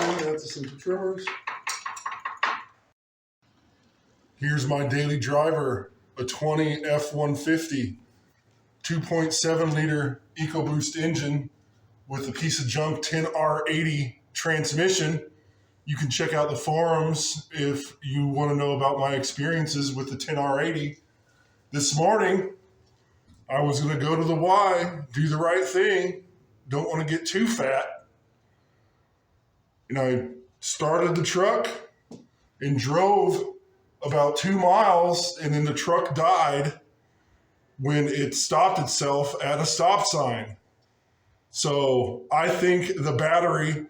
That's the simple trimmers. Here's my daily driver, a 20 F150, 2.7 liter EcoBoost engine with a piece of junk 10R80 transmission. You can check out the forums if you want to know about my experiences with the 10R80. This morning, I was going to go to the Y, do the right thing, don't want to get too fat. And I started the truck and drove about 2 miles, and then the truck died when it stopped itself at a stop sign. So I think the battery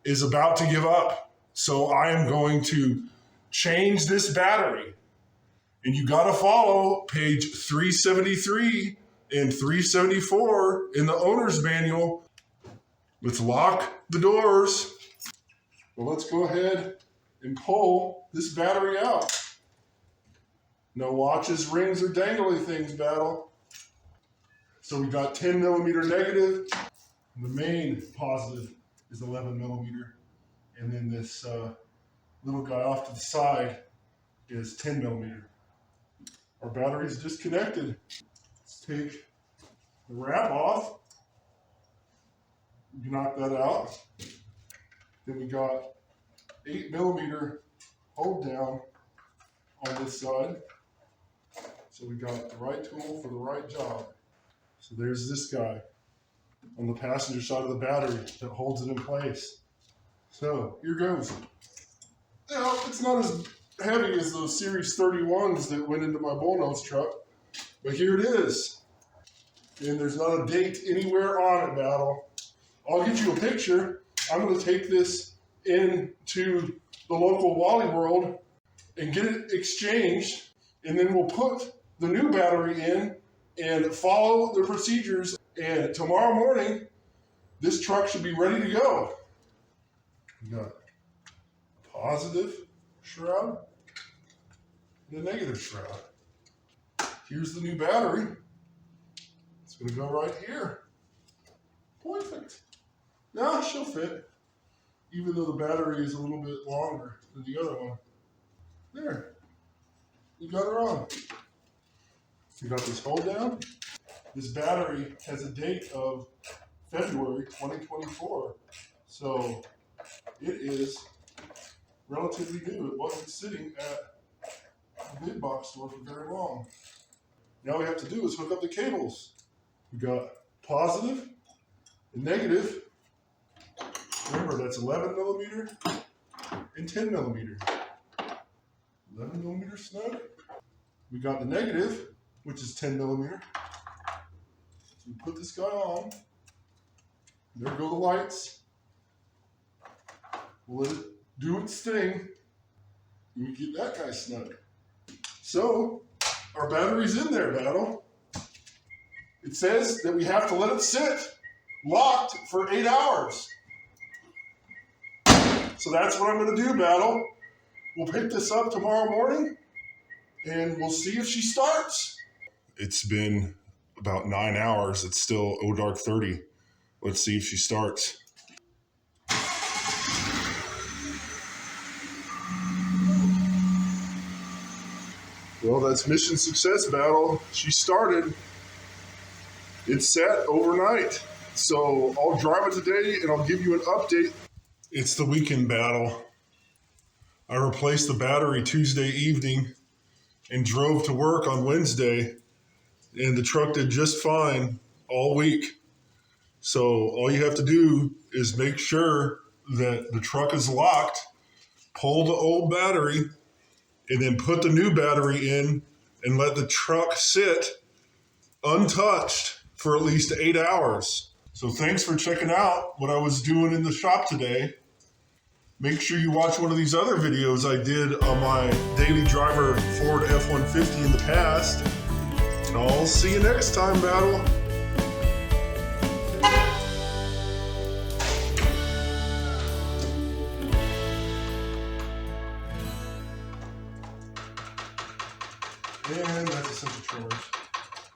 is about to give up. So I am going to change this battery. And you got to follow page 373 and 374 in the owner's manual. Let's lock the doors. Well, let's go ahead and pull this battery out. No watches, rings, or dangly things, battle. So we got 10 millimeter negative. The main positive is 11 millimeter. And then this little guy off to the side is 10 millimeter. Our battery's disconnected. Let's take the wrap off. You knock that out. Then we got 8 millimeter hold down on this side. So we got the right tool for the right job. So there's this guy on the passenger side of the battery that holds it in place. So here goes. Now, it's not as heavy as those Series 31s that went into my bullnose truck, but here it is. And there's not a date anywhere on it, battle. I'll get you a picture. I'm going to take this into the local Wally World and get it exchanged, and then we'll put the new battery in and follow the procedures. And tomorrow morning, this truck should be ready to go. We got a positive shroud and a negative shroud. Here's the new battery. It's going to go right here. Perfect. Now she'll fit, even though the battery is a little bit longer than the other one. There. You got her on. You got this hold down. This battery has a date of February 2024. So it is relatively new. It wasn't sitting at the big box store for very long. Now we have to do is hook up the cables. We got positive and negative. Remember, that's 11 millimeter and 10 millimeter. 11 millimeter snug. We got the negative, which is 10 millimeter. So we put this guy on. There go the lights. We'll let it do its thing. And we get that guy snug. So our battery's in there, battle. It says that we have to let it sit locked for 8 hours. So that's what I'm going to do, battle. We'll pick this up tomorrow morning, and we'll see if she starts. It's been about 9 hours. It's still dark 30. Let's see if she starts. Well, that's mission success, battle. She started. It's set overnight. So I'll drive it today, and I'll give you an update. It's the weekend, battle. I replaced the battery Tuesday evening and drove to work on Wednesday, and the truck did just fine all week. So all you have to do is make sure that the truck is locked, pull the old battery, and then put the new battery in and let the truck sit untouched for at least 8 hours. So thanks for checking out what I was doing in the shop today. Make sure you watch one of these other videos I did on my daily driver Ford F150 in the past. And I'll see you next time, battle. And that's a simple trimmers.